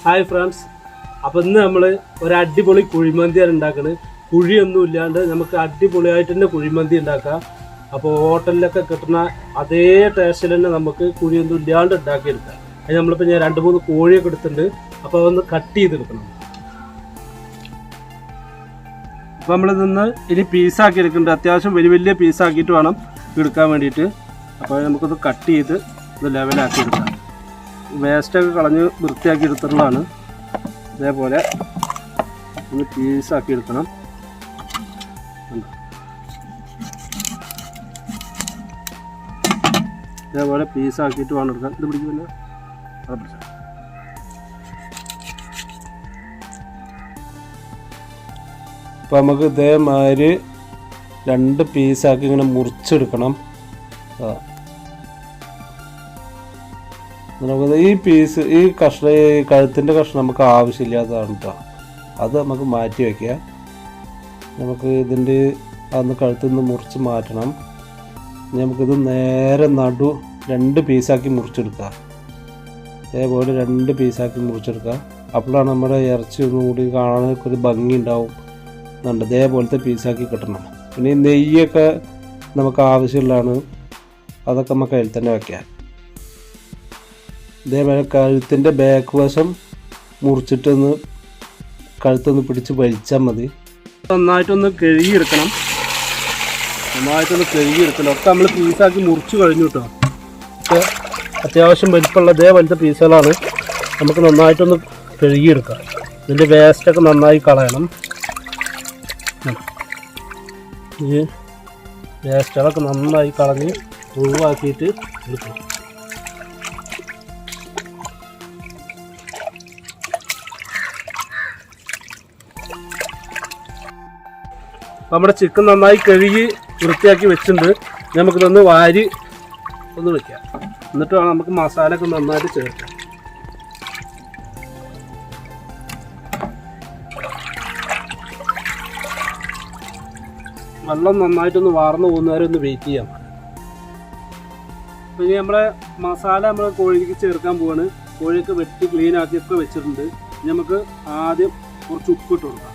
Hi friends, അപ്പോൾ ഇന്ന് നമ്മൾ ഒരു അടിപൊളി കുഴിമന്തിയാണ് ഉണ്ടാക്കുന്നത്. കുഴിയൊന്നും ഇല്ലാണ്ട് നമുക്ക് അടിപൊളിയായിട്ട് തന്നെ കുഴിമന്തി ഉണ്ടാക്കാം. അപ്പോൾ ഹോട്ടലിലൊക്കെ കിട്ടുന്ന അതേ ടേസ്റ്റിൽ തന്നെ നമുക്ക് കുഴിയൊന്നും ഇല്ലാണ്ട് ഉണ്ടാക്കിയെടുക്കാം. അത് നമ്മളിപ്പോൾ ഞാൻ 2-3 കോഴിയൊക്കെ എടുത്തിട്ടുണ്ട്. അപ്പോൾ അതൊന്ന് കട്ട് ചെയ്തെടുക്കണം. അപ്പോൾ നമ്മളിതൊന്ന് ഇനി പീസാക്കി എടുക്കുന്നുണ്ട്. അത്യാവശ്യം വലിയ പീസാക്കിയിട്ട് വേണം എടുക്കാൻ വേണ്ടിയിട്ട്. അപ്പോൾ നമുക്കിത് കട്ട് ചെയ്ത് ഇത് ലെവലാക്കി എടുക്കാം. വേസ്റ്റൊക്കെ കളഞ്ഞ് വൃത്തിയാക്കി എടുത്തിട്ടുള്ളതാണ്. ഇതേപോലെ ഒന്ന് പീസാക്കി എടുക്കണം. ഇതേപോലെ പീസാക്കിയിട്ട് വേണം എടുക്കാൻ. ഇത് പിടിക്കുമല്ലോ, അത് പിടിച്ചാൽ. അപ്പോൾ നമുക്ക് ഇതേമാതിരി 2 പീസാക്കി ഇങ്ങനെ മുറിച്ചെടുക്കണം. നമുക്ക് ഈ പീസ്, ഈ കഷ്ണം, ഈ കഴുത്തിൻ്റെ കഷ്ണം നമുക്ക് ആവശ്യമില്ലാത്തതാണ് കേട്ടോ. അത് നമുക്ക് മാറ്റി വയ്ക്കുക. നമുക്ക് ഇതിൻ്റെ അന്ന് കഴുത്തിൽ നിന്ന് മുറിച്ച് മാറ്റണം. നമുക്കിത് നേരെ 2 പീസാക്കി മുറിച്ചെടുക്കുക. അതേപോലെ 2 പീസാക്കി മുറിച്ചെടുക്കുക. അപ്പോഴാണ് നമ്മുടെ ഇറച്ചി ഒന്നുകൂടി കാണാനൊക്കെ ഒരു ഭംഗി ഉണ്ടാവും. ഇതേപോലത്തെ പീസാക്കി കിട്ടണം. പിന്നെ ഈ നെയ്യൊക്കെ നമുക്ക് ആവശ്യമുള്ളതാണ്. അതൊക്കെ നമുക്ക് അതിൽ തന്നെ വയ്ക്കാം. ഇതേപോലെ കഴുത്തിൻ്റെ ബാക്ക് വശം മുറിച്ചിട്ടൊന്ന് കഴുത്തൊന്ന് പിടിച്ച് വലിച്ചാൽ മതി. നന്നായിട്ടൊന്ന് കഴുകിയെടുക്കണം. ഒക്കെ നമ്മൾ പീസാക്കി മുറിച്ച് കഴിഞ്ഞു കേട്ടോ. ഒക്കെ അത്യാവശ്യം വലിപ്പമുള്ള ഇതേപോലത്തെ പീസുകളാണ്. നമുക്ക് നന്നായിട്ടൊന്ന് കഴുകിയെടുക്കാം. ഇതിൻ്റെ വേസ്റ്റൊക്കെ നന്നായി കളയണം. ഈ വേസ്റ്റുകളൊക്കെ നന്നായി കളഞ്ഞ് ഒഴിവാക്കിയിട്ട് എടുക്കണം. നമ്മുടെ ചിക്കൻ നന്നായി കഴുകി വൃത്തിയാക്കി വെച്ചിട്ടുണ്ട്. നമുക്കിതൊന്ന് വാരി ഒന്ന് വയ്ക്കാം. എന്നിട്ട് വേണം നമുക്ക് മസാല ഒക്കെ നന്നായിട്ട് ചേർക്കാം. വെള്ളം നന്നായിട്ടൊന്ന് വാർന്നു പോകുന്നവരെ ഒന്ന് വെയിറ്റ് ചെയ്യാം. അപ്പോൾ ഇനി നമ്മുടെ മസാല നമ്മൾ കോഴിക്ക് ചേർക്കാൻ പോവാണ്. കോഴിയൊക്കെ വെട്ടി ക്ലീൻ ആക്കിയൊക്കെ വെച്ചിട്ടുണ്ട്. നമുക്ക് ആദ്യം കുറച്ച് ഉപ്പിട്ട് കൊടുക്കാം.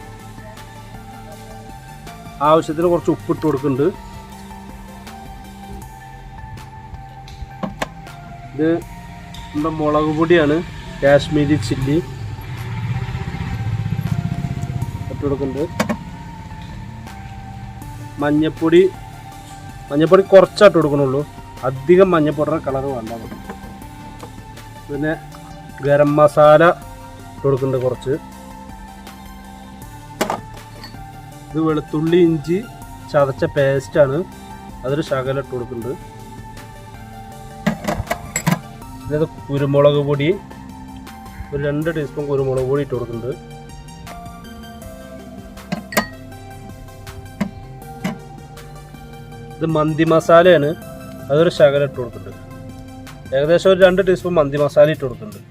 ആവശ്യത്തിന് കുറച്ച് ഉപ്പിട്ട് കൊടുക്കുന്നുണ്ട്. ഇത് നമ്മുടെ മുളക് പൊടിയാണ്, കാശ്മീരി ചില്ലി ഇട്ട് കൊടുക്കുന്നുണ്ട്. മഞ്ഞപ്പൊടി കുറച്ചായിട്ട് കൊടുക്കണുള്ളൂ. അധികം മഞ്ഞപ്പൊടിയുടെ കളർ വേണ്ട. പിന്നെ ഗരം മസാല ഇട്ട് കൊടുക്കുന്നുണ്ട് കുറച്ച്. ഇത് വെളുത്തുള്ളി ഇഞ്ചി ചതച്ച പേസ്റ്റാണ്, അതൊരു ശകലം ഇട്ട് കൊടുക്കുന്നുണ്ട്. ഇത് കുരുമുളക് പൊടി, ഒരു 2 ടീസ്പൂൺ കുരുമുളക് പൊടി ഇട്ട് കൊടുക്കുന്നുണ്ട്. ഇത് മന്തി മസാലയാണ്, അതൊരു ശകലം ഇട്ട് കൊടുക്കുന്നുണ്ട്. ഏകദേശം ഒരു 2 ടീസ്പൂൺ മന്തി മസാല ഇട്ട് കൊടുക്കുന്നുണ്ട്.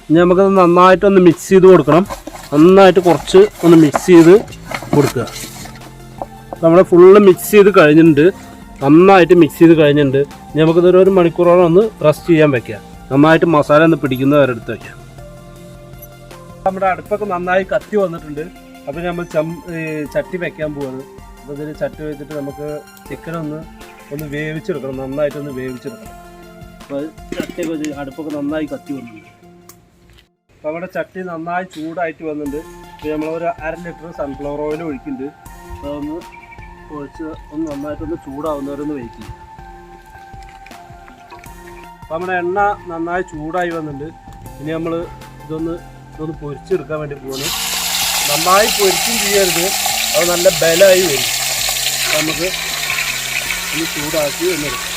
ഇനി നമുക്കത് നന്നായിട്ടൊന്ന് മിക്സ് ചെയ്ത് കൊടുക്കണം. നന്നായിട്ട് കുറച്ച് ഒന്ന് മിക്സ് ചെയ്ത് കൊടുക്കുക. നമ്മൾ ഫുള്ള് മിക്സ് ചെയ്ത് കഴിഞ്ഞിട്ടുണ്ട്. നന്നായിട്ട് മിക്സ് ചെയ്ത് കഴിഞ്ഞിട്ടുണ്ട്. ഇനി നമുക്കിതൊരു 1 മണിക്കൂറോളം ഒന്ന് റെസ്റ്റ് ചെയ്യാൻ വയ്ക്കുക. നന്നായിട്ട് മസാല ഒന്ന് പിടിക്കുന്നവരെ എടുത്ത് വയ്ക്കാം. നമ്മുടെ അടുപ്പൊക്കെ നന്നായി കത്തി വന്നിട്ടുണ്ട്. അപ്പോൾ നമ്മൾ ചട്ടി വയ്ക്കാൻ പോവാണ്. അപ്പോൾ ഇതിൽ ചട്ടി വെച്ചിട്ട് നമുക്ക് ചിക്കനൊന്ന് വേവിച്ചെടുക്കണം. നന്നായിട്ടൊന്ന് വേവിച്ചെടുക്കണം. അപ്പോൾ ചട്ടിയൊക്കെ വെച്ച് അടുപ്പൊക്കെ നന്നായി കത്തി വന്നിട്ടുണ്ട്. അപ്പോൾ നമ്മുടെ ചട്ടി നന്നായി ചൂടായിട്ട് വന്നിട്ടുണ്ട്. ഇപ്പോൾ നമ്മളൊരു 1/2 ലിറ്റർ സൺഫ്ലവർ ഓയിൽ ഒഴിക്കുന്നുണ്ട്. അതൊന്ന് ഒഴിച്ച് നന്നായിട്ടൊന്ന് ചൂടാവുന്നവരൊന്ന് വെയിറ്റ് ചെയ്യും. അപ്പോൾ നമ്മുടെ എണ്ണ നന്നായി ചൂടായി വന്നിട്ടുണ്ട്. ഇനി നമ്മൾ ഇതൊന്ന് പൊരിച്ചെടുക്കാൻ വേണ്ടി പോവാണ്. നന്നായി പൊരിച്ചും ചെയ്യരുത്, അത് നല്ല ബലമായി വരും. നമുക്ക് ഒന്ന് ചൂടാക്കി എന്നെടുക്കാം.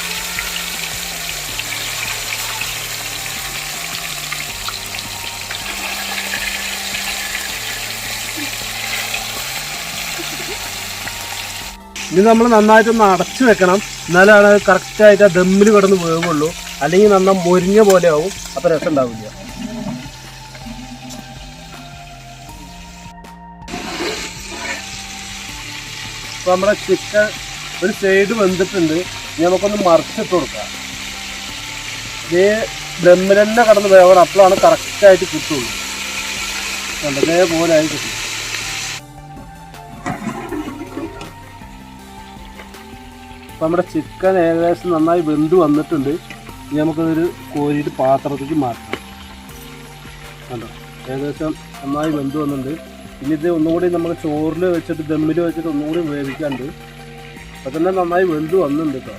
ഇനി നമ്മൾ നന്നായിട്ടൊന്ന് അടച്ചു വെക്കണം. എന്നാലാണ് കറക്റ്റായിട്ട് ആ ദമ്മിൽ കിടന്ന് വേവുള്ളൂ. അല്ലെങ്കിൽ നന്നാ മൊരിഞ്ഞ പോലെ ആവും. അപ്പോൾ രസം ഉണ്ടാവില്ല. അപ്പോൾ നമ്മുടെ ചിക്കൻ ഒരു സൈഡ് വെന്തിട്ടുണ്ട്. നമുക്കൊന്ന് മറിച്ചിട്ട് കൊടുക്കാം. ഇതേ ദമ്മിൽ തന്നെ കടന്ന് വേവണം, അപ്പോഴാണ് കറക്റ്റായിട്ട് കിട്ടുള്ളൂ. അതേപോലെ ആയി കിട്ടും. അപ്പം നമ്മുടെ ചിക്കൻ ഏകദേശം നന്നായി വെന്ത് വന്നിട്ടുണ്ട്. ഇനി നമുക്കതൊരു കോരിയിട്ട് പാത്രത്തേക്ക് മാറ്റാം. കണ്ടോ, ഏകദേശം നന്നായി വെന്ത് വന്നിട്ടുണ്ട്. ഇനി ഇത് ഒന്നുകൂടി നമ്മൾ ചോറിൽ വെച്ചിട്ട് ദമ്മിൽ വെച്ചിട്ട് ഒന്നുകൂടി വേവിക്കാണ്ട്. അപ്പം തന്നെ നന്നായി വെന്ത് വന്നിട്ടുണ്ട് കേട്ടോ.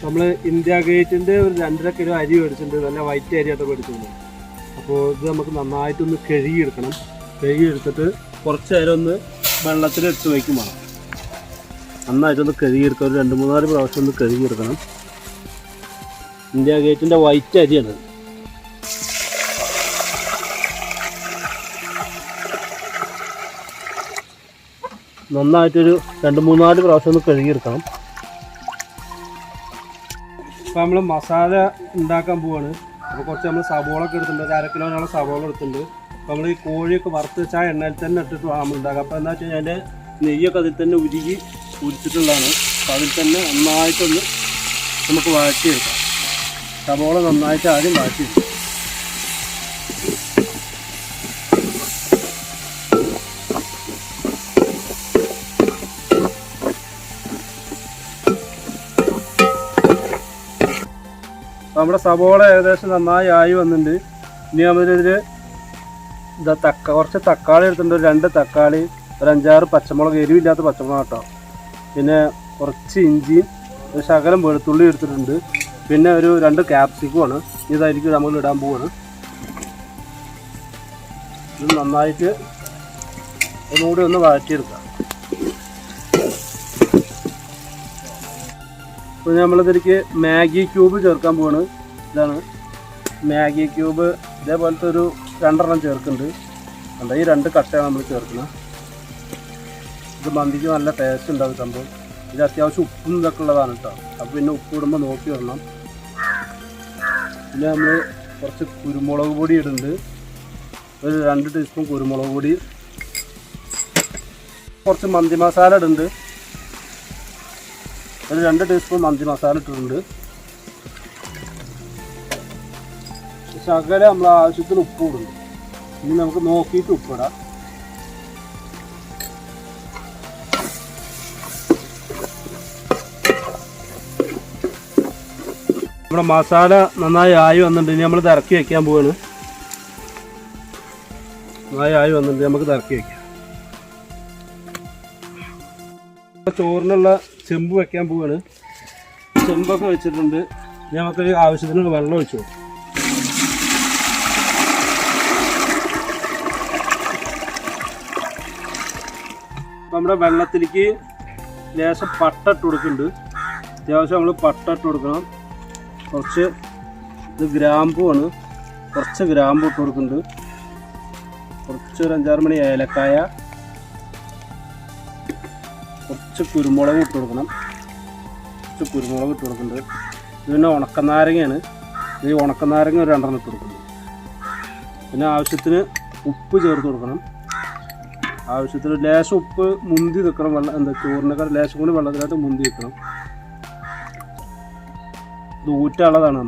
നമ്മൾ ഇന്ത്യ ഗേറ്റിൻ്റെ ഒരു 2.5 കിലോ അരി മേടിച്ചിട്ടുണ്ട്. നല്ല വൈറ്റ് അരിയായിട്ട് മേടിച്ചിട്ടുണ്ട്. അപ്പോൾ ഇത് നമുക്ക് നന്നായിട്ടൊന്ന് കഴുകിയെടുക്കണം. കഴുകിയെടുത്തിട്ട് കുറച്ച് നേരം ഒന്ന് വെള്ളത്തിലിട്ട് വയ്ക്കും വേണം. നന്നായിട്ടൊന്ന് കഴുകിയെടുക്കാം. ഒരു 2-3 പ്രാവശ്യം ഒന്ന് കഴുകിയെടുക്കണം. ഇന്ത്യ ഗേറ്റിൻ്റെ വൈറ്റ് അരിയാണ്. നന്നായിട്ടൊരു 2-3 പ്രാവശ്യം ഒന്ന് കഴുകിയെടുക്കണം. അപ്പോൾ നമ്മൾ മസാല ഉണ്ടാക്കാൻ പോവാണ്. അപ്പോൾ കുറച്ച് നമ്മൾ സവോളൊക്കെ എടുത്തിട്ടുണ്ട്. ഒരു 1/2 കിലോനുള്ള സവോള എടുത്തിട്ടുണ്ട്. അപ്പോൾ നമ്മൾ ഈ കോഴിയൊക്കെ വറുത്ത് വെച്ചാൽ എണ്ണയിൽ തന്നെ ഇട്ടിട്ട് വേണം നമ്മൾ ഉണ്ടാക്കുക. അപ്പോൾ എന്താ വെച്ച് കഴിഞ്ഞാൽ അതിൻ്റെ നെയ്യൊക്കെ അതിൽ തന്നെ ഉരിച്ചിട്ടുള്ളതാണ്. അപ്പോൾ അതിൽ തന്നെ നന്നായിട്ടൊന്ന് നമുക്ക് വഴറ്റിയെടുക്കാം. സവോള നന്നായിട്ട് ആദ്യം വഴറ്റിയെടുക്കാം. നമ്മുടെ സവോള ഏകദേശം നന്നായി ആയി വന്നിട്ടുണ്ട്. ഇനി നമ്മളിതിൽ കുറച്ച് തക്കാളി എടുത്തിട്ടുണ്ട്. 2 തക്കാളി, ഒരു 5-6 പച്ചമുളക്, എരിവില്ലാത്ത പച്ചമുളക് കേട്ടോ. പിന്നെ കുറച്ച് ഇഞ്ചിയും ഒരു ശകലം വെളുത്തുള്ളി എടുത്തിട്ടുണ്ട്. പിന്നെ ഒരു 2 ക്യാപ്സിക്കുമാണ്. ഇതായിരിക്കും നമ്മൾ ഇടാൻ പോവാണ്. ഇത് നന്നായിട്ട് ഒന്നുകൂടി ഒന്ന് വഴറ്റിയെടുക്കാം. അപ്പോൾ നമ്മളിതിലേക്ക് മാഗി ക്യൂബ് ചേർക്കാൻ പോവാണ്. ഇതാണ് മാഗി ക്യൂബ്. ഇതേപോലത്തെ ഒരു 2 എണ്ണം ചേർക്കുന്നുണ്ട്. എന്താ ഈ 2 കട്ടയാണ് നമ്മൾ ചേർക്കുന്നത്. ഇത് മന്തിക്ക് നല്ല ടേസ്റ്റ് ഉണ്ടാവും സംഭവം. ഇത് അത്യാവശ്യം ഉപ്പും ഇതൊക്കെ ഉള്ളതാണ് കേട്ടോ. അപ്പോൾ പിന്നെ ഉപ്പ് ഇടുമ്പോൾ നോക്കി ഇടണം. പിന്നെ നമ്മൾ കുറച്ച് കുരുമുളക് പൊടി ഇടുന്നുണ്ട്. ഒരു 2 ടീസ്പൂൺ കുരുമുളക് പൊടി. കുറച്ച് മന്തി മസാല ഇടുന്നുണ്ട്. ഒരു 2 ടീസ്പൂൺ മന്തി മസാല ഇട്ടിട്ടുണ്ട്. ശകലം നമ്മൾ ആവശ്യത്തിന് ഉപ്പ് ഇടുന്നു. ഇനി നമുക്ക് നോക്കിയിട്ട് ഉപ്പിടാം. നമ്മുടെ മസാല നന്നായി ആയി വന്നിട്ടുണ്ട്. ഇനി നമ്മൾ ഇറക്കി വയ്ക്കാൻ പോവാണ്. നന്നായി ആയി വന്നിട്ടുണ്ട്. നമുക്ക് ഇറക്കി വയ്ക്കാം. ചോറിനുള്ള ചെമ്പ് വെക്കാൻ പോവാണ്. ചെമ്പൊക്കെ വെച്ചിട്ടുണ്ട്. നമുക്കൊരു ആവശ്യത്തിനുള്ള വെള്ളം ഒഴിച്ചു. നമ്മുടെ വെള്ളത്തിലേക്ക് ലേശം പട്ട ഇട്ട് കൊടുക്കുന്നുണ്ട്. അത്യാവശ്യം നമ്മൾ പട്ട ഇട്ട് കൊടുക്കണം. കുറച്ച് ഇത് ഗ്രാമ്പുമാണ്. കുറച്ച് ഗ്രാമ്പു ഇട്ട് കൊടുക്കുന്നുണ്ട്. കുറച്ച് ഒരു 5-6 മണി ഏലക്കായ, കുറച്ച് കുരുമുളക് ഇട്ട് കൊടുക്കണം. കുറച്ച് കുരുമുളക് ഇട്ട് കൊടുക്കുന്നുണ്ട്. ഇത് പിന്നെ ഉണക്കനാരങ്ങയാണ്. ഈ ഉണക്കനാരങ്ങ ഒരു 2 എണ്ണം ഇട്ട് കൊടുക്കുന്നുണ്ട്. പിന്നെ ആവശ്യത്തിന് ഉപ്പ് ചേർത്ത് കൊടുക്കണം. ആവശ്യത്തിന് ലേശം ഉപ്പ് മുന്തി നിൽക്കണം. ചോറിനൊക്കെ ലേശം കൂടി വെള്ളത്തിലായിട്ട് മുന്തി നിൽക്കണം. ഇത് ഊറ്റുള്ളതാണ്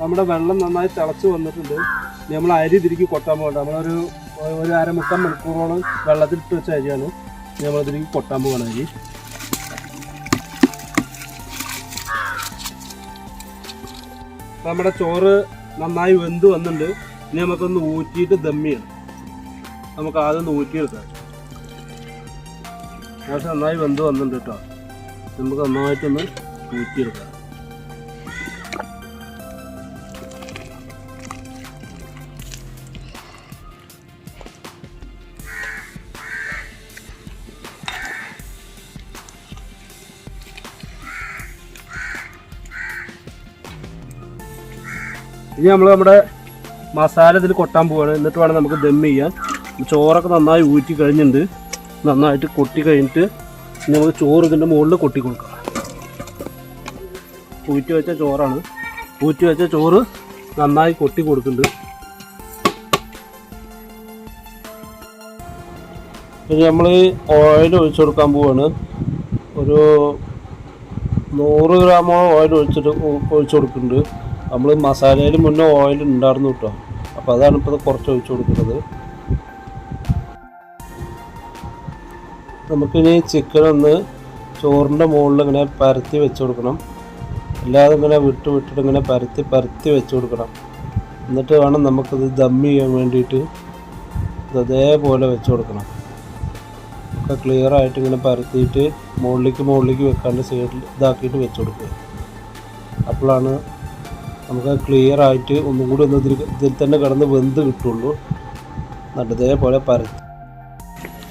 നമ്മുടെ വെള്ളം നന്നായി തിളച്ച് വന്നിട്ടുണ്ട്. നമ്മൾ അരി തിരികെ കൊട്ടാൻ പോകണ്ട. നമ്മളൊരു 1/2-3 മണിക്കൂറോളം വെള്ളത്തിലിട്ട് വെച്ച അരിയാണ്. നമ്മളിതിലേക്ക് കൊട്ടാൻ പോകണം അരി. നമ്മുടെ ചോറ് നന്നായി വെന്ത് വന്നിട്ടുണ്ട്. ഇനി നമുക്കൊന്ന് ഊറ്റിയിട്ട് ദം ചെയ്യണം. നമുക്ക് ആദ്യം ഒന്ന് ഊറ്റിയെടുക്കാം. പക്ഷെ നന്നായി വെന്ത് വന്നിട്ടുണ്ട് കേട്ടോ. നമുക്ക് നന്നായിട്ടൊന്ന് ഊറ്റിയെടുക്കാം. ഇനി നമ്മൾ നമ്മുടെ മസാല ഇതിൽ കൊട്ടാൻ പോവുകയാണ്. എന്നിട്ട് വേണം നമുക്ക് ദം ചെയ്യാൻ. ചോറൊക്കെ നന്നായി ഊറ്റി കഴിഞ്ഞിട്ടുണ്ട്. നന്നായിട്ട് കൊട്ടി കഴിഞ്ഞിട്ട് നമുക്ക് ചോറ് ഇതിൻ്റെ മുകളിൽ കൊട്ടി കൊടുക്കാം. ഊറ്റി വെച്ച ചോറാണ്. ഊറ്റി വെച്ച ചോറ് നന്നായി കൊട്ടി കൊടുക്കുന്നുണ്ട്. ഇനി നമ്മൾ ഓയിൽ ഒഴിച്ചു കൊടുക്കാൻ പോവാണ്. ഒരു 100 ഗ്രാമോളം ഓയിൽ ഒഴിച്ചു കൊടുക്കുന്നുണ്ട്. നമ്മൾ മസാലയിൽ മുന്നേ ഓയിൽ ഉണ്ടായിരുന്നു കേട്ടോ. അപ്പോൾ അതാണ് ഇപ്പോൾ കുറച്ച് ഒഴിച്ചു കൊടുക്കുന്നത്. നമുക്കിനി ചിക്കൻ ഒന്ന് ചോറിൻ്റെ മുകളിൽ ഇങ്ങനെ പരത്തി വെച്ച് കൊടുക്കണം. അല്ലാതെ ഇങ്ങനെ വിട്ടിട്ട് ഇങ്ങനെ പരത്തി വെച്ച് കൊടുക്കണം. എന്നിട്ട് വേണം നമുക്കിത് ദം ചെയ്യാൻ വേണ്ടിയിട്ട് അതേപോലെ വെച്ച് കൊടുക്കണം. ഒക്കെ ക്ലിയർ ആയിട്ട് ഇങ്ങനെ പരത്തിയിട്ട് മുകളിലേക്ക് വെക്കാണ്ട് സൈഡിൽ ഇതാക്കിയിട്ട് വെച്ച് കൊടുക്കുക. അപ്പോഴാണ് നമുക്ക് ക്ലിയർ ആയിട്ട് ഒന്നും കൂടി ഒന്ന് ഇതിൽ തന്നെ കിടന്ന് വെന്ത് കിട്ടുള്ളൂ. എന്നിട്ട് ഇതേപോലെ പരത്തി.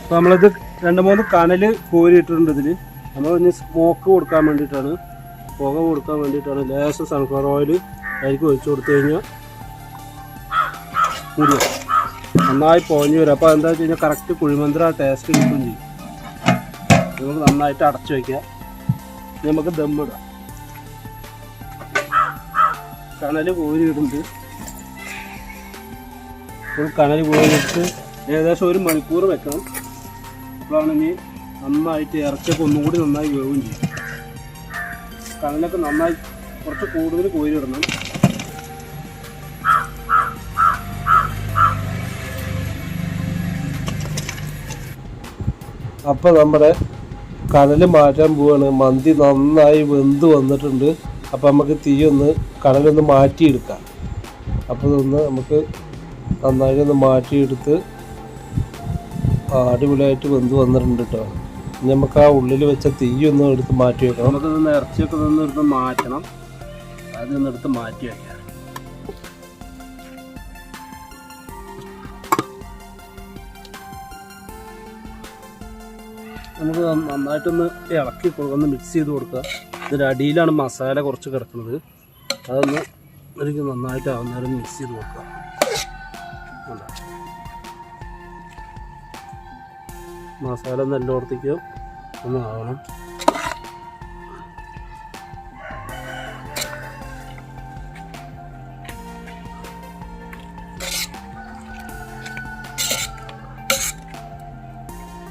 അപ്പോൾ നമ്മളിത് 2-3 കനൽ കോരിയിട്ടിട്ടുണ്ട്. ഇതിൽ നമ്മൾ ഇനി സ്മോക്ക് കൊടുക്കാൻ വേണ്ടിയിട്ടാണ്, പുക കൊടുക്കാൻ വേണ്ടിയിട്ടാണ് ലേശം സൺഫ്ലവർ ഓയിൽ അതിലേക്ക് ഒഴിച്ചു കൊടുത്തു കഴിഞ്ഞാൽ കൂടി നന്നായി പൊഞ്ഞു വരും. അപ്പോൾ എന്താ വെച്ച് കഴിഞ്ഞാൽ കറക്റ്റ് കുഴിമന്ത്ര ടേസ്റ്റ് കിട്ടുകയും ചെയ്യും. നമുക്ക് നന്നായിട്ട് അടച്ചു വയ്ക്കാം. നമുക്ക് ദമ്മിടാം. കനൽ കോരിയിടുന്നുണ്ട്. കനൽ കോരിയിട്ട് ഏകദേശം 1 മണിക്കൂർ വെക്കണം. അപ്പോഴാണ് ഇനി നന്നായിട്ട് ഇറച്ചിയൊക്കെ ഒന്നും കൂടി നന്നായി വേവുകയും ചെയ്യും. കനലൊക്കെ നന്നായി കുറച്ച് കൂടുതൽ കോരിയിടണം. അപ്പോൾ നമ്മുടെ കനൽ മാറ്റാൻ പോവാണ്. മന്തി നന്നായി വെന്ത് വന്നിട്ടുണ്ട്. അപ്പോൾ നമുക്ക് കനലൊന്ന് മാറ്റിയെടുക്കാം. അപ്പോൾ ഇതൊന്ന് നമുക്ക് നന്നായി ഒന്ന് മാറ്റിയെടുത്ത് അടിപൊളിയായിട്ട് വെന്ത് വന്നിട്ടുണ്ട് കേട്ടോ. ഇനി നമുക്ക് ആ ഉള്ളിൽ വെച്ച തീയൊന്ന് എടുത്ത് മാറ്റി വെക്കണം. നമുക്കിതൊന്ന് ഇറച്ചിയൊക്കെ എടുത്ത് മാറ്റണം. അതൊന്നെടുത്ത് മാറ്റി വയ്ക്കാം. നമുക്ക് നന്നായിട്ടൊന്ന് ഇളക്കി കൊടുക്കുക, ഒന്ന് മിക്സ് ചെയ്ത് കൊടുക്കുക. ഇതിൻ്റെ അടിയിലാണ് മസാല കുറച്ച് കിടക്കുന്നത്. അതൊന്ന് എനിക്ക് നന്നായിട്ട് ആവുന്നേരം മിക്സ് ചെയ്ത് കൊടുക്കുക. മസാല ഒന്ന് എല്ലായിടത്തേക്കും ഒന്ന് ആവണം.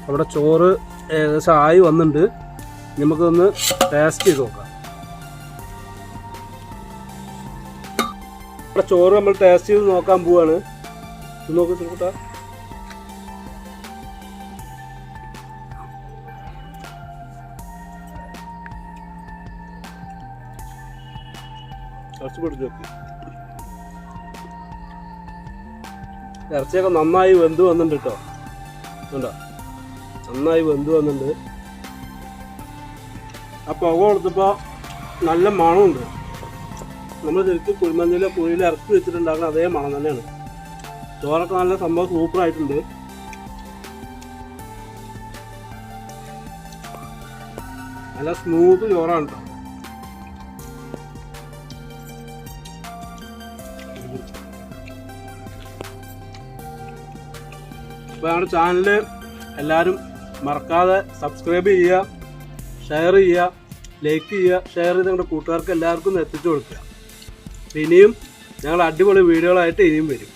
അവിടെ ചോറ് ഏകദേശം ആയി വന്നിട്ടുണ്ട്. നമുക്കൊന്ന് ടേസ്റ്റ് ചെയ്ത് നോക്കാം. ഇവിടെ ചോറ് നമ്മൾ ടേസ്റ്റ് ചെയ്ത് നോക്കാൻ പോവാണ്. നോക്കി കൂട്ടാ. ഇറച്ചിയൊക്കെ നന്നായി വെന്ത് വന്നിട്ടുണ്ട് കേട്ടോ. ഉണ്ടോ? നന്നായി വെന്ത് വന്നിട്ടുണ്ട്. ആ പുക കൊടുത്തപ്പോൾ നല്ല മണമുണ്ട്. നമ്മൾ ശരിക്കും കുഴിമന്തിയിലെ കുഴിയിൽ ഇറക്കി വെച്ചിട്ടുണ്ടാക്കുന്ന അതേ മണം തന്നെയാണ്. ചോറൊക്കെ നല്ല സംഭവം സൂപ്പറായിട്ടുണ്ട്. നല്ല സ്മൂത്ത് ചോറാണ് കേട്ടോ. അപ്പോൾ ഞങ്ങളുടെ ചാനൽ എല്ലാവരും മറക്കാതെ സബ്സ്ക്രൈബ് ചെയ്യുക, ഷെയർ ചെയ്യുക, ലൈക്ക് ചെയ്യുക. ഷെയർ ചെയ്ത് നിങ്ങളുടെ കൂട്ടുകാർക്ക് എല്ലാവർക്കും എത്തിച്ചു കൊടുക്കുക. ഇനിയും ഞങ്ങൾ അടിപൊളി വീഡിയോകളായിട്ട് ഇനിയും വരും.